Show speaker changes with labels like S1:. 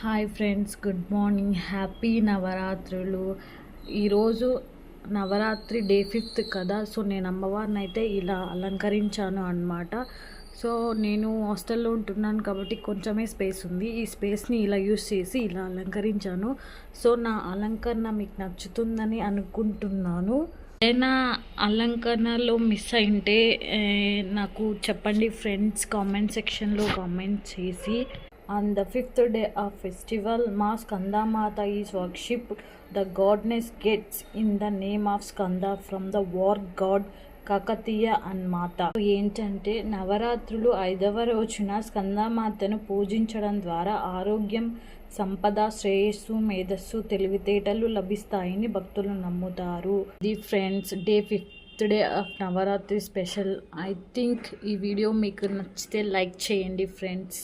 S1: Hi friends, good morning. Happy నవరాత్రులు. ఈరోజు Navratri day 5th కదా. సో నేను అమ్మవారిని అయితే ఇలా అలంకరించాను అన్నమాట. సో నేను హాస్టల్లో ఉంటున్నాను కాబట్టి కొంచెమే స్పేస్ ఉంది. ఈ స్పేస్ని ఇలా యూస్ చేసి ఇలా అలంకరించాను. సో నా అలంకరణ మీకు నచ్చుతుందని అనుకుంటున్నాను. ఏదైనా అలంకరణలో మిస్ అయింటే నాకు చెప్పండి ఫ్రెండ్స్, కామెంట్ సెక్షన్లో కామెంట్ చేసి. On the 5th day of festival, Ma Skandamata is worshipped. The goddess gets in the name of Skanda from the war god Kakatiya అన్నమాట. ఏంటంటే నవరాత్రులు 5వ రోజున స్కందమాతను పూజించడం ద్వారా ఆరోగ్యం, సంపద, శ్రేయస్సు, మేధస్సు, తెలివితేటలు లభిస్తాయని భక్తులు నమ్ముతారు. The friends, day 5th day of Navratri special. I think ఈ వీడియో మీకు నచ్చితే లైక్ చేయండి ఫ్రెండ్స్.